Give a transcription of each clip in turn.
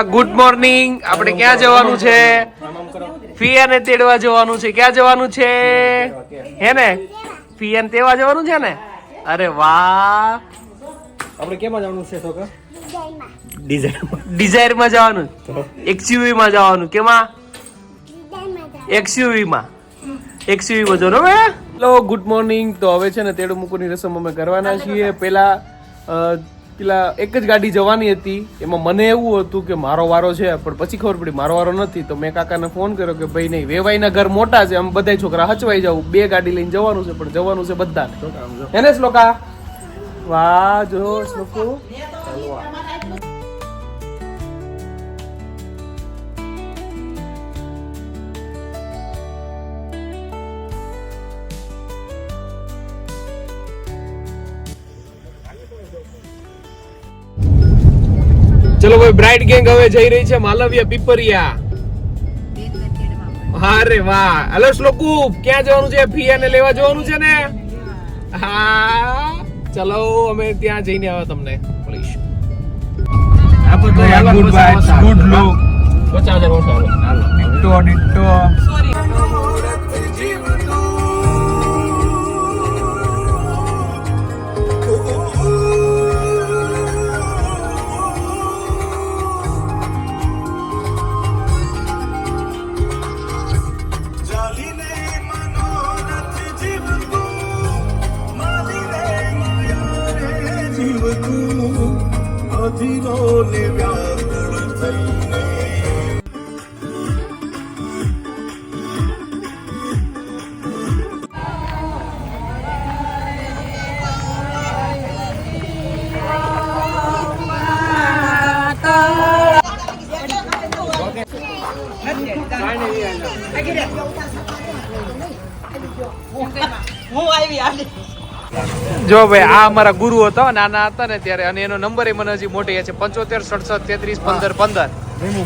Good morning. આપણે ક્યાં જવાનું છે? ફિયાને તેડવા જવાનું છે. ક્યાં જવાનું છે? હે ને ફિયાને તેડવા જવાનું છે ને? અરે વાહ. આપણે કેમાં જવાનું છે છોકરા? ડિઝાયર માં જવાનું. એક્સયુવી માં જવાનું. કેમાં? એક્સયુવી માં. એક્સયુવી માં જવાનું. Hello good morning. તો હવે છે ને તેડું મૂકવાની રસમ અમે કરવાના છીએ. પેલા એક જ ગાડી જવાની હતી. એમાં મને એવું હતું કે મારો વારો છે, પણ પછી ખબર પડી મારો વારો નથી. તો મેં કાકાને ફોન કર્યો કે ભાઈ નહીં, વેવાઈના ઘર મોટા છે, આમ બધા છોકરા હચવાઈ જવું, 2 ગાડી લઈને જવાનું છે, પણ જવાનું છે બધા. એને શ્લોકા વાહ જો શ્લોકો. ચલો ભાઈ, બ્રાઇડ ગેંગ હવે જઈ રહી છે માલવિયા પીપરિયા. અરે વાહ. હલો શ્લોકુ, ક્યાં જવાનું છે? ફિયાને લેવા જવાનું છે ને? હા ચલો, અમે ત્યાં જઈને આવા તમને મળીશું. Good vibes, good look. 50,000 ઓછો હાલો. ડિટ્ટો. જો ભાઈ, આ અમારા ગુરુ હતો, નાના હતા ને ત્યારે, અને એનો નંબર મને હજી મોટી છે 75 67 33 15 15.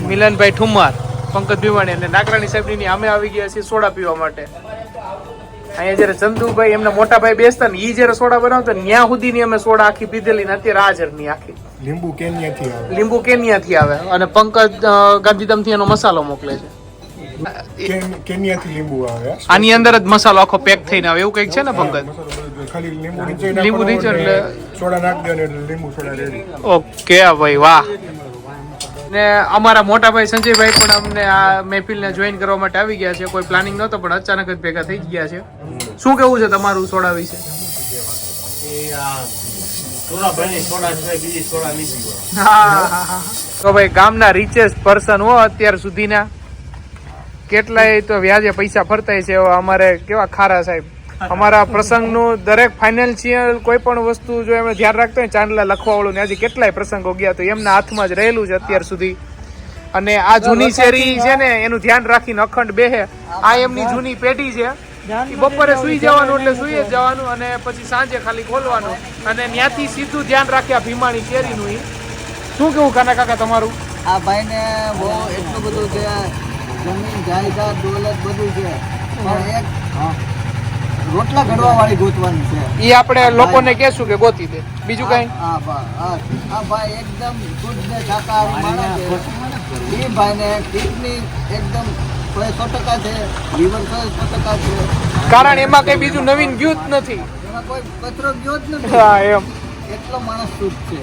મિલનભાઈ ઠુમ્મર, પંકજ ભીવાણી અને નાગરાણી સાહેબની અમે આવી ગયા છીએ સોડા પીવા માટે. અહીંયા જયારે ચંદુભાઈ એમના મોટા ભાઈ બેસતા ને, ઈ જયારે સોડા બનાવતા ને, ત્યાં સુધીની અમે સોડા આખી પીધેલી ને અત્યારે હાજરની આખી. લીંબુ કેન્યાથી આવે અને પંકજ ગાંધીધામથી એનો મસાલો મોકલે છે. કેન્યાથી લીંબુ આવે. આની અંદર જ મસાલો આખો પેક થઈને આવે, એવું કઈક છે ને પંકજ? ખાલી લીંબુ નીચે એટલે સોડા નાખ દે એટલે લીંબુ સોડા રેડી. ઓકે ભાઈ, વાહ. ને અમારા મોટા ભાઈ સંજયભાઈ પણ અમને આ મહેફિલને જોઈન કરવા માટે આવી ગયા છે. કોઈ પ્લાનિંગ નહોતો, પણ અચાનક જ ભેગા થઈ ગયા છે. શું કેવું છે તમારું સોડા વિશે? તો ભાઈ, ગામના રિચેસ્ટ પર્સન હો અત્યાર સુધીના. કેટલાય તો વ્યાજે પૈસા ફરતાય છે. અમારે કેવા ખારા સાહેબ. અમારા પ્રસંગનું દરેક ફાઇનાન્શિયલ કોઈ પણ વસ્તુ જો એમને ધ્યાન રાખતો હોય, ચાંદલા લખવા વાળું ને આજે કેટલાય પ્રસંગો ગયા તો એમના હાથમાં જ રહેલું છે અત્યાર સુધી. અને આ જૂની શેરી છે ને, એનું ધ્યાન રાખીને અખંડ બેહે. આ એમની જૂની પેઢી છે. બપોરે સુઈ જવાનું એટલે સુઈ જ જવાનું, અને પછી સાંજે ખાલી ખોલવાનું, અને ત્યાંથી સીધું ધ્યાન રાખ્યા ભીમાણી શેરીનું. શું કેવું કાના કાકા તમારું? આ ભાઈને બહુ એટલું બધું છે, જમીન જાયદાદ દોલત બધું છે, પણ એક રોટલા ઘડવા વાળી ગોતવાની છે. એ આપણે લોકોને કહેશું કે ગોતી દે, બીજું કઈ. આ ભાઈ એકદમ શુદ્ધ ને શાકાહારી માણસ છે. એ ભાઈને કિડની એકદમ 100% છે, લીવર 100% છે. કારણ એમાં કઈ બીજું નવીન ગયું જ નથી, એમાં કોઈ કચરો ગયો જ નથી. હા એમ. એટલો માણસ શુદ્ધ છે.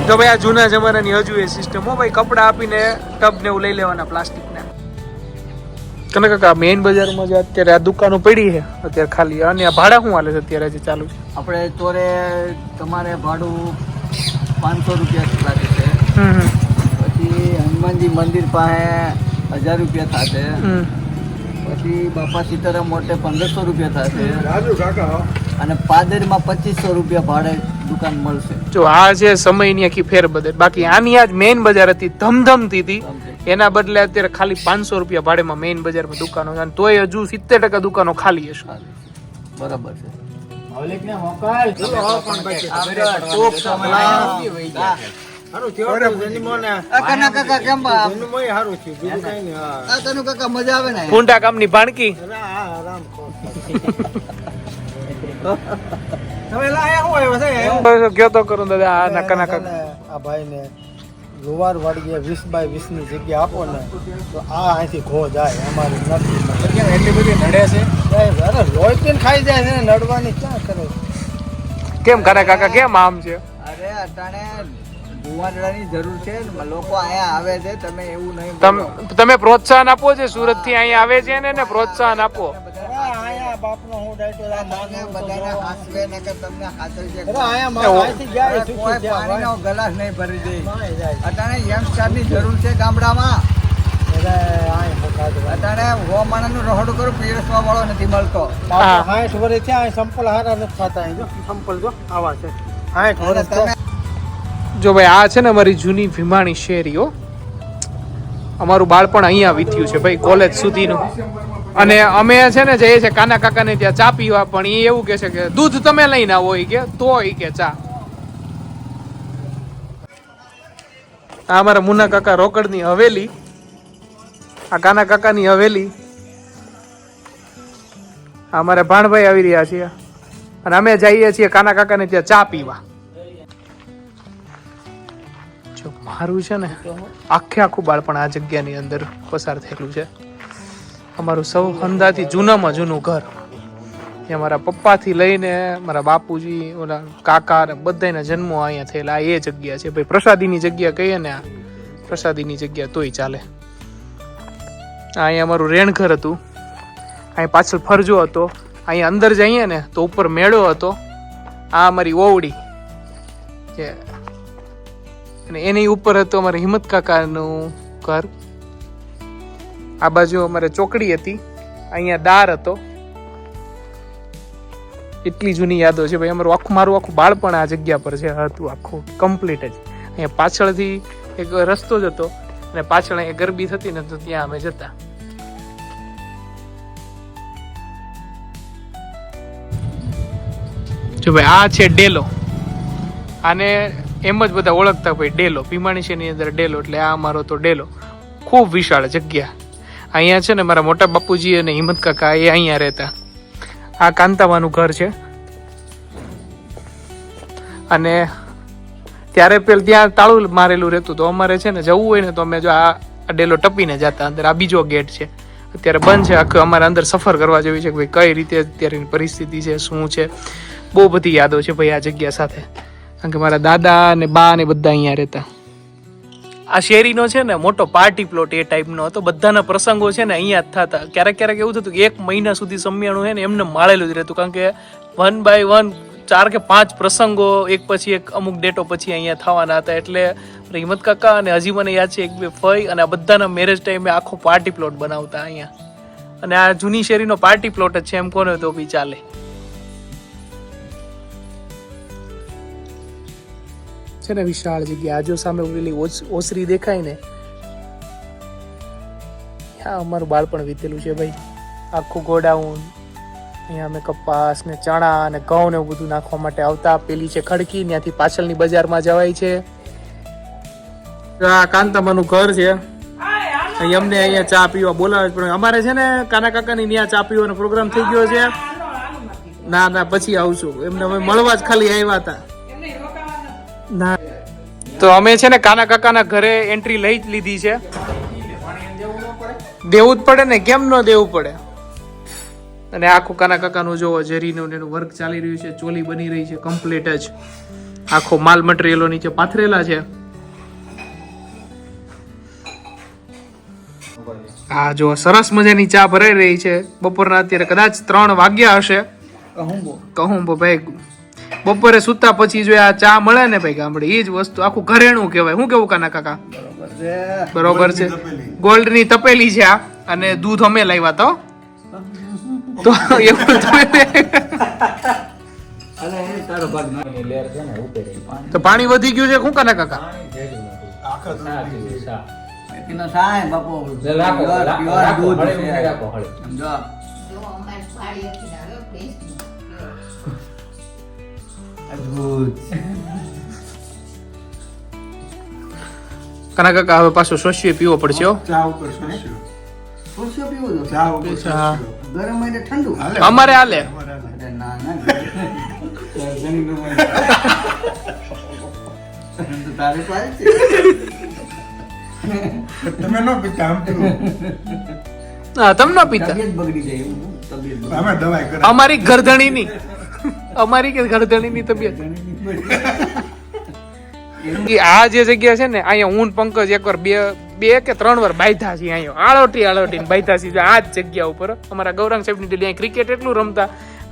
તો ભાઈ, આ જૂના જમાનાની હજુ એ સિસ્ટમ હો ભાઈ, કપડા આપીને ટબ ને એવું લઈ લેવાના પ્લાસ્ટિકના. કને કાકા, મેઇન બજારમાં જે અત્યારે આ દુકાનો પડી છે અત્યારે ખાલી, અને આ ભાડા શું હાલે છે અત્યારે જે ચાલુ છે? આપણે તોરે તમારે ભાડું 500 રૂપિયા લાગે છે. પછી હનુમાનજી મંદિર પાસે 1000 રૂપિયા થશે. પછી બાપા સીતારામ મોટે 1500 રૂપિયા થશે. અને પાદરમાં 2500 રૂપિયા ભાડે દુકાન મળશે. જો આ છે સમયની આખી ફેરબદલ. બાકી આની આજ મેઇન બજાર હતી, ધમધમતી હતી, એના બદલે અત્યારે ખાલી 500 રૂપિયા ભાડેમાં મેઇન બજારમાં દુકાનો છે, અને તોય હજુ 70% દુકાનો ખાલી હશે. બરાબર છે. કાના કાકા કેમ તનુ કાકા મજા આવે ને કુંડા ગામની ભાણકી કયો તો કરું દાદા આ નકા નકા આ ભાઈને લુવાર વાળી 20 બાય 20 ની જગ્યા આપો ને તો આ અહીંથી ખો જાય અમારી નથી એટલી બધી નડે છે અરે લોહી પીને ખાઈ જાય છે ને નડવાની ક્યાં કરે કેમ કાના કાકા કેમ આમ છે અરે અટાણે ધુવાડવાની જરૂર છે લોકો અહીંયા આવે છે તમે એવું નહીં તમે પ્રોત્સાહન આપો છે સુરત થી અહીંયા આવે છે ને પ્રોત્સાહન આપો આયા બાપનો હું ડાયટો બધાને હાસવે ને કે તમને હાસલ છે અરે આયા મારા અહીંથી જાય કોઈ પાણીનો ગ્લાસ નહીં ભરી દે અટાણે યંગસ્ટરની જરૂર છે ગામડામાં અટાણે હો માણસનું રહોડું કરું પીરસવા વાળો નથી મળતો 60 વર્ષ થયા સંપલ હારા નથી થતા જો સંપલ જો આવા છે 60 વર્ષ જો ભાઈ આ છે ને અમારી જૂની ભીમાણી શેરીઓ અમારું બાળપણ અહીંયા વીત્યું છે ભાઈ કોલેજ સુધીનું અને અમે છે ને જઈએ છીએ કાના કાકાને ત્યાં ચા પીવા પણ એ એવું કહે છે કે દૂધ તમે લઈને આવો કે તો કે ચા આ અમારા મુન્ના કાકા રોકડની હવેલી આ કાના કાકાની હવેલી અમારા ભાણભાઈ આવી રહ્યા છીએ અને અમે જઈએ છીએ કાના કાકાને ત્યાં ચા પીવા મારું છે ને આખું બાળપણ આ જગ્યાની અંદર પસાર થયેલું છે અમારું સૌ હંદાથી જૂનામાં જૂનું ઘર એ મારા પપ્પાથી લઈને મારા બાપુજી ઓલા કાકા ને બધાના જન્મો અહીંયા થયેલા એ જગ્યા છે ભાઈ પ્રસાદીની જગ્યા કહીએ ને આ પ્રસાદીની જગ્યા તોય ચાલે અહીંયા અમારું રેણઘર હતું અહીં પાછળ ફરજો હતો અહીંયા અંદર જઈએ ને તો ઉપર મેળો હતો આ અમારી ઓવડી જે અને એની ઉપર હતું અમારે હિંમત કાકાનું ઘર આ બાજુ અમારે ચોકડી હતી અહીંયા દાર હતો એટલી જૂની યાદો છે ભાઈ મારું આખું બાળપણ આ જગ્યા પર છે હતું આખું કમ્પ્લીટ જ અહીંયા પાછળથી એક રસ્તો જ હતો અને પાછળ અહીંયા ગરબી થતી ને તો ત્યાં અમે જતા જો ભાઈ આ છે ડેલો આને એમ જ બધા ઓળખતા ભાઈ ડેલો ભીમાણી છે ની અંદર ડેલો એટલે આ અમારો તો ડેલો ખૂબ વિશાળ જગ્યા અહીંયા છે ને મારા મોટા બાપુજી અને હિંમત કાકા એ અહીંયા રહેતા આ કાંતામાનું ઘર છે અને ત્યારે પેલા ત્યાં તાળું મારેલું રહેતું તો અમારે છે ને જવું હોય ને તો અમે જો આ ડેલો ટપીને જતા અંદર આ બીજો ગેટ છે અત્યારે બંધ છે આખું અમારે અંદર સફર કરવા જેવી છે કે ભાઈ કઈ રીતે અત્યારેની પરિસ્થિતિ છે શું છે બહુ બધી યાદો છે ભાઈ આ જગ્યા સાથે કારણ કે મારા દાદા ને બા ને બધા અહીંયા રહેતા આ શેરીનો છે ને મોટો પાર્ટી પ્લોટ એ ટાઈપનો હતો બધાના પ્રસંગો છે ને અહીંયા જ થતા ક્યારેક એવું થતું કે 1 મહિના સુધી સમિયાણું છે ને એમને માળેલું જ રહેતું કારણ કે 1 બાય 1 4 કે 5 પ્રસંગો એક પછી એક અમુક ડેટો પછી અહીંયા થવાના હતા એટલે હિંમત કાકા અને હજી મને યાદ છે 1-2 ફઈ અને આ બધાના મેરેજ ટાઈમે આખો પાર્ટી પ્લોટ બનાવતા અહીંયા અને આ જૂની શેરીનો પાર્ટી પ્લોટ જ છે એમ કોને તો બી ચાલે છે ને વિશાળ જગ્યા આજો સામે પેલી ઓસરી દેખાય ને હા અમારું બાળપણ વીતેલું છે ભાઈ આખું ગોડાઉન અહીંયા અમે કપાસ ને ચણા ને ઘઉં ને બધું નાખવા માટે આવતા પેલી છે ખડકી ત્યાંથી પાછળની બજારમાં જવાય છે આ કાંતામાનું ઘર છે અહીં અમને અહીંયા ચા પીવા બોલાવે પણ અમારે છે ને કાના કાકાની ત્યાં ચા પીવાનો પ્રોગ્રામ થઈ ગયો છે ના પછી આવશું એમને અમે મળવા જ ખાલી આવ્યા હતા ના તો અમે છે ને કાના કાકાના ઘરે એન્ટ્રી લઈ જ લીધી છે દેવું જ પડે ને કેમ ન દેવું પડે અને આખું કાના કાકાનું જોવો જરીનું એનું વર્ક ચાલી રહ્યું છે ચોલી બની રહી છે કમ્પ્લીટ જ આખો માલ મટીરિયલો નીચે પાથરેલા છે હા જો સરસ મજાની ચા ભરાઈ રહી છે બપોરના અત્યારે કદાચ 3 વાગ્યા હશે કહું ભાઈ બપોરે સુતા પછી જો આ ચા મળે ને ભાઈ ગામડે એ જ વસ્તુ આખું ઘરેણું કહેવાય શું કેવું કાના કાકા બરોબર છે ગોલ્ડ ની તપેલી છે આ અને દૂધ અમે લાવ્યા તો એવું તો પાણી વધી ગયું છે શું કાના કાકા કના કાકા હવે પાછો સોશિયો પીવો પડશે હો. ચા ઉપર સોસ્યો. સોસ્યો પીવો છો? ચા ઉપર હા. સોસ્યો. ગરમ હોય ને ઠંડુ? હાલે. અમારે હાલે. અમારે હાલે. અરે ના ના ઘણી ગરમ હોય. તો તારે તો હાલ છે. તમે ન પીતા આમ તો હા તમે ન પીતા. તબિયત બગડી જાય એવું. તબિયત બગડી અમે દવાઈ કરે. અમારી ગરદણીની અમારી કે ગરદણીની તબિયત. ઈ આ જે જગ્યા છે ને અહીંયા હું ને પંકજ એકવાર બે કે 3 વાર બાયધા છીએ અહીંયા આળોટીને બાયધા છીએ આ જ જગ્યા ઉપર. અમારા ગૌરાંગ સાહેબની ડેલી અહીં ક્રિકેટ એટલું રમતા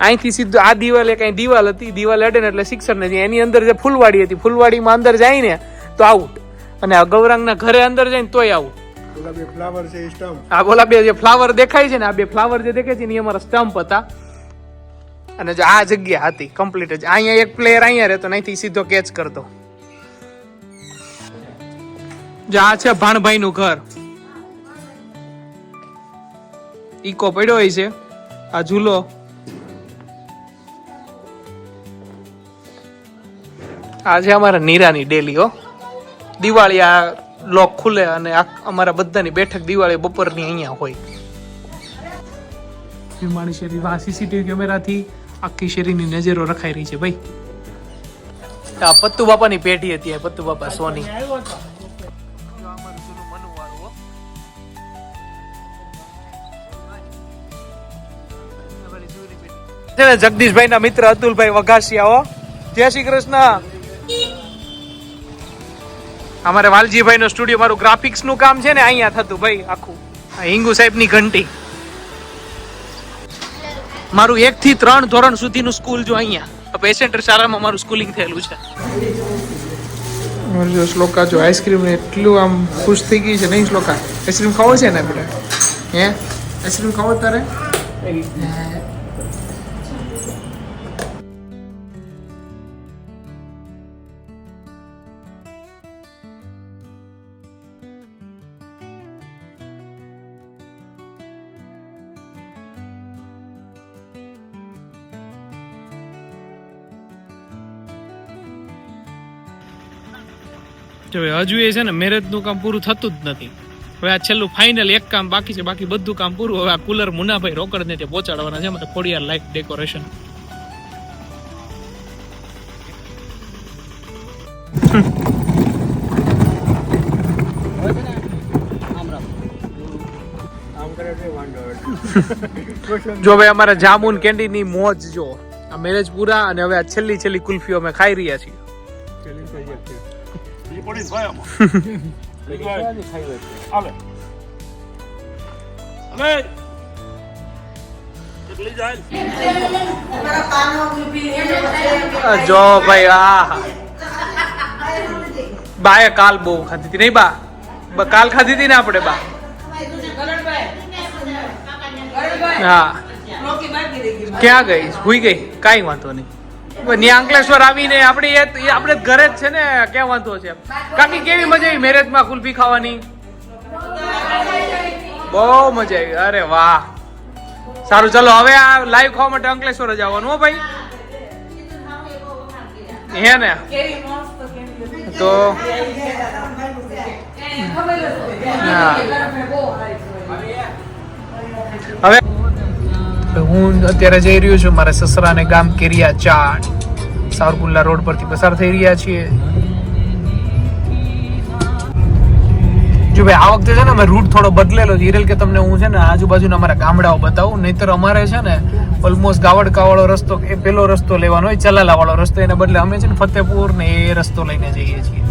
અહીંથી સીધું આ દિવાલ એક અહીં દિવાલ હતી, દિવાલ અડે ને એટલે સિક્સર ને એની અંદર જે ફૂલવાડી હતી, ફૂલવાડીમાં અંદર જાય ને તો આઉટ, અને આ ગૌરાંગના ઘરે અંદર જાય ને તોય આઉટ. ઓલા બે ફ્લાવર છે એ સ્ટમ્પ. આ બોલા બે જે ફ્લાવર દેખાય છે ને આ બે ફ્લાવર જે દેખાય છે ને એ અમારા સ્ટમ્પ હતા. અને જો આ જગ્યા હતી કમ્પ્લીટ જ. અહીંયા એક પ્લેયર અહીંયા રહેતો અહીંથી સીધો કેચ કરતો. જો આ છે ભાણભાઈ નું ઘર. ઈકો પડ્યો હોય છે. આ ઝૂલો. આ છે અમારા નીરાની ડેલી હો. દિવાળી આ લોક ખુલે અને અમારા બધાની બેઠક દિવાળી બપોરની અહીંયા હોય. ભીમાણી શેરી આ સીસીટીવી કેમેરાથી આખી શેરીની નજરો રખાઈ રહી છે ભાઈ. આ પત્તુ બાપાની પેઢી હતી આ પત્તુ બાપા સોની. જગદીશભાઈ ના મિત્ર અતુલભાઈ વઘાસિયા હો. જય શ્રી કૃષ્ણ. અમારે વાલજીભાઈ નો સ્ટુડિયો, મારું ગ્રાફિક્સ નું કામ છે ને અહીંયા થતું ભાઈ આખું. હિંગુ સાહેબ ની ઘંટી. મારું 1 થી 3 ધોરણ સુધીનું સ્કૂલ જો અહીંયા પેસેન્ટર શાળામાં મારું સ્કૂલિંગ થયેલું છે. જો શ્લોકા જો આઈસ્ક્રીમ ને એટલું આમ ખુશ થઈ ગઈ છે. નહીં શ્લોકા આઈસ્ક્રીમ ખાવો છે ને આપણે? હે આઈસ્ક્રીમ ખાવો તારે? જો હજુ એ છે ને મેરેજ નું કામ પૂરું થતું જ નથી. હવે આ છેલ્લું ફાઇનલ એક કામ બાકી છે, બાકી બધું કામ પૂરું. હવે આ કુલર મુનાભાઈ રોકડ ને ત્યાં પહોંચાડવાના છે. મને ખોડિયાર લાઈટ ડેકોરેશન. જો ભાઈ અમારા જામુન કેન્ડી ની મોજ જો. આ મેરેજ પૂરા અને હવે આ છેલ્લી કુલ્ફીઓ અમે ખાઈ રહ્યા છીએ. જો ભાઈ આ બાએ કાલ બહુ ખાધી હતી નહીં બા? કાલ ખાધી હતી ને આપણે બા? હા ક્યાં ગઈ? હુઈ ગઈ? કાંઈ વાંધો નહીં. અંકલેશ્વર આવીને આપણે ઘરે જ છે ને, ક્યાં વાંધો છે? કાકી કેવી મજા આવી મેરેજમાં કુલ્ફી ખાવાની? બહુ મજા આવી. અરે વાહ સારું. ચલો હવે આ લાઈવ ખાવા માટે અંકલેશ્વર જ આવવાનું હો ભાઈ. હે ને તો હવે હું અત્યારે જઈ રહ્યો છું મારા સસરાને ગામ કેરિયા ચાટ. સાવરકુંડલા રોડ પરથી પસાર થઈ રહ્યા છીએ. જો ભાઈ આ વખતે છે ને અમે રૂટ થોડો બદલેલો છે. હિરેલ કે તમને હું છે ને આજુબાજુના અમારા ગામડાઓ બતાવું, નહીતર અમારે છે ને ઓલમોસ્ટ ગાવડકા વાળો રસ્તો એ પેલો રસ્તો લેવાનો હોય, ચલાલા વાળો રસ્તો. એના બદલે અમે છે ને ફતેપુર ને એ રસ્તો લઈને જઈએ છીએ.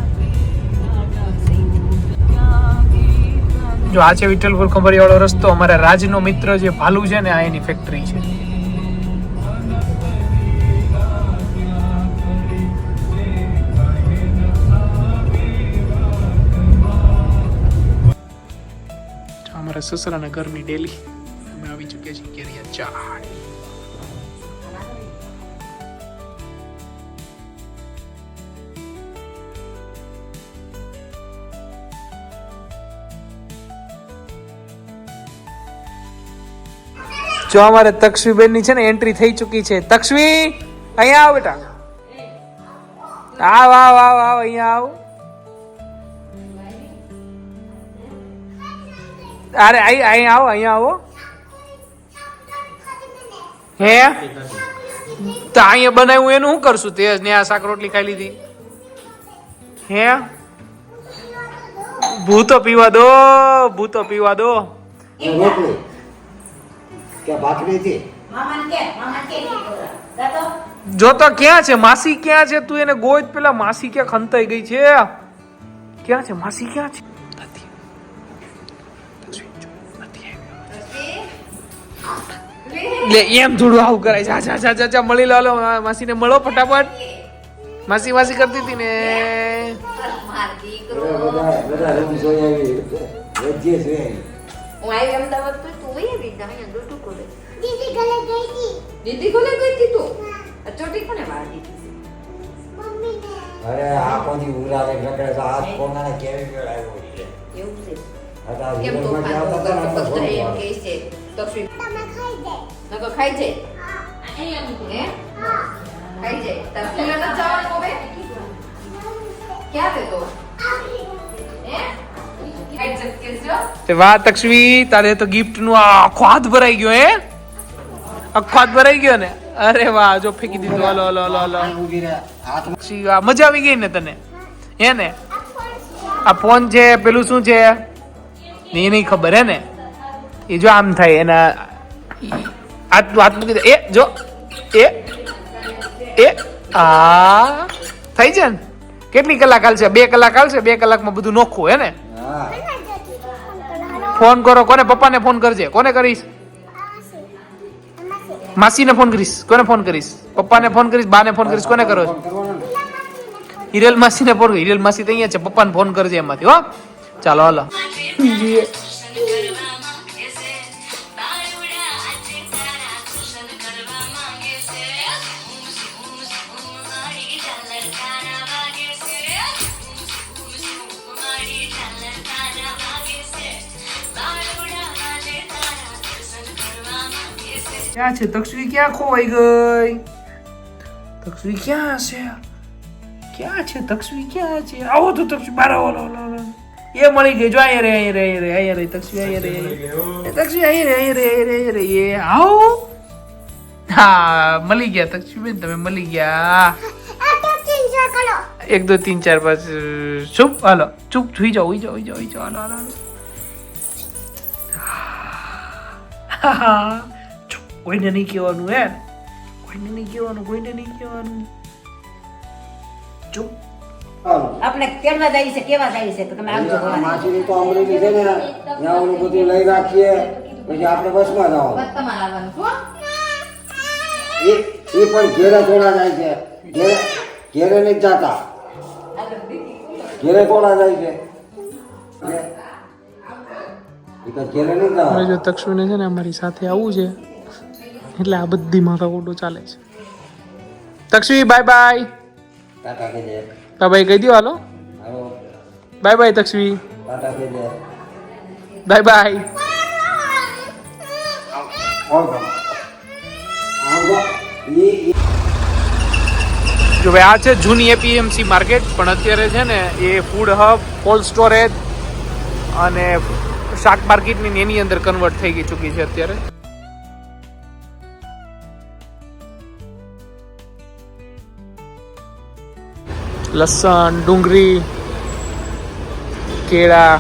જો આ છે વિઠ્ઠલપુર ખંભાળી વાળો રસ્તો. અમારા રાજનો મિત્ર જે ભાલુ છે ને આ એની ફેક્ટરી છે. અમારા સસરાના ઘરની ડેલી અમે આવી ચૂક્યા છીએ કેરિયા ચાટ. જો અમારે તક્ષવીબેન ની છે ને એન્ટ્રી થઈ ચૂકી છે. તક્ષવી અહીંયા આવ બેટા. આવ આવ આવ આવ અહીંયા આવ. અરે અહીંયા આવો હે તો અહીંયા બનાવ્યું એનું શું કરશું તે ને આ શાક રોટલી ખાઈ લીધી હે ભૂતો પીવા દો રોટલી કે ભાખરી હતી જો તો ક્યાં છે માસી ક્યાં છે તું એને ગોઈ પેલા માસી ક્યાં ખંતાઈ ગઈ છે ક્યાં છે માસી ક્યાં છે લે એમ થોડું આવું કરાય જા મળી લો માસીને મળો ફટાફટ માસી કરતી હતી ને બધા રૂમ જોઈ આવી વચ્ચે જોઈ હું આવી અમદાવાદ તો તું વહી આવી ના અહીંયા દોટું કોલે દીદી કોલે ગઈ હતી તું ચોટી કોને માર દીધી અરે આ કોની ઉરાવે લકડે તો હાથ કોનાને કેવી વેળાયો છે એવું છે હતા કેમ તો વિદેશમાં ગયા હતા ને તો બધા એમ ફોન કહે છે તક્ષી નકો ખાઈ જાય હે ખાઈ જાય તક્ષી ના ચાવલ કોબે ક્યાં દે તો હે ખાઈ જકે જો તે વાહ તક્ષવી તારે તો ગિફ્ટ નું આખો હાથ ભરાઈ ગયો હે આખો હાથ ભરાઈ ગયો ને અરે વાહ જો ફેંકી દીધું હાલો ઊભી રહે હાથ તક્ષવી, આ મજા આવી ગઈ ને તને હે ને આ ફોન છે પેલું શું છે એ નહીં ખબર હે ને એ જો આમ થાય એના હાથ મૂકી દે એ જો એ આ થઈ છે ને કેટલી કલાક હાલશે 2 કલાક હાલશે 2 કલાકમાં બધું નોખું હે ને હા ફોન કરો કોને પપ્પાને ફોન કરજે કોને કરીશ માસીને ફોન કરીશ કોને ફોન કરીશ પપ્પાને ફોન કરીશ બાને ફોન કરીશ કોને કરો છો? હિરેલ માસીને ફોન હિરેલ માસી તો અહીંયા છે પપ્પાને ફોન કરજે એમાંથી હો ચાલો હાલો ક્યાં છે તક્ષવી ક્યાં ખોવાઈ ગઈ તક્ષવી ક્યાં છે તક્ષવી ક્યાં છે આવો તો તક્ષવી બાર આવો એ મળી ગઈ જો અહીંયા રે તક્ષવી અહીંયા રે એ આવો હા મળી ગયા તક્ષવી બેન તમે મળી ગયા 1 2 3 4 5 ચૂપ હાલો ચૂપ સુઈ જાઓ હાલો ચૂપ કોઈને નહીં કહેવાનું હે કોઈને નહીં કહેવાનું ચૂપ આપણે કેવા જાય છે તો તમે આવજો માછલી તો અમરેલી છે ને ત્યાં ઓલું બધું લઈ રાખીએ પછી આપણે બસમાં જવાનું બસ તમારે આવવાનું છો એ પણ ઘેરે થોડા જાય છે ઘેરે નથી જતા ઘેરે થોડા જાય છે એ તો ઘેરે નથી જતા હવે જો તક્ષુને છે ને અમારી સાથે આવવું છે એટલે આ બધી માથાકૂટો ચાલે છે તક્ષવી બાય બાય ટાટા કે દે બાય કહી દો હાલો હાલો બાય તક્ષવી ટાટા કે દે બાય જો ભાઈ આ છે જૂની એપીએમસી માર્કેટ પણ અત્યારે છે ને એ ફૂડ હબ કોલ્ડ સ્ટોરેજ અને શાક માર્કેટની એની અંદર કન્વર્ટ થઈ ગઈ ચૂકી છે અત્યારે લસણ ડુંગળી કેળા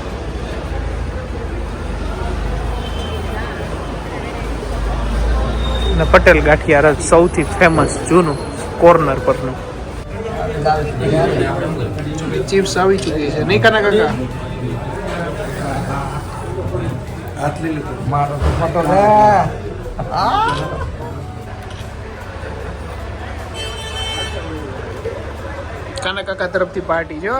અને પટેલ ગાંઠિયા રસ સૌથી ફેમસ જૂનું કોર્નર પરનું ચિપ્સ આવી ચૂકી છે નહીં કાના કાકા હાથ લઈ લીધો મારો તો ફોટો લે કાના કાકા તરફથી પાર્ટી જો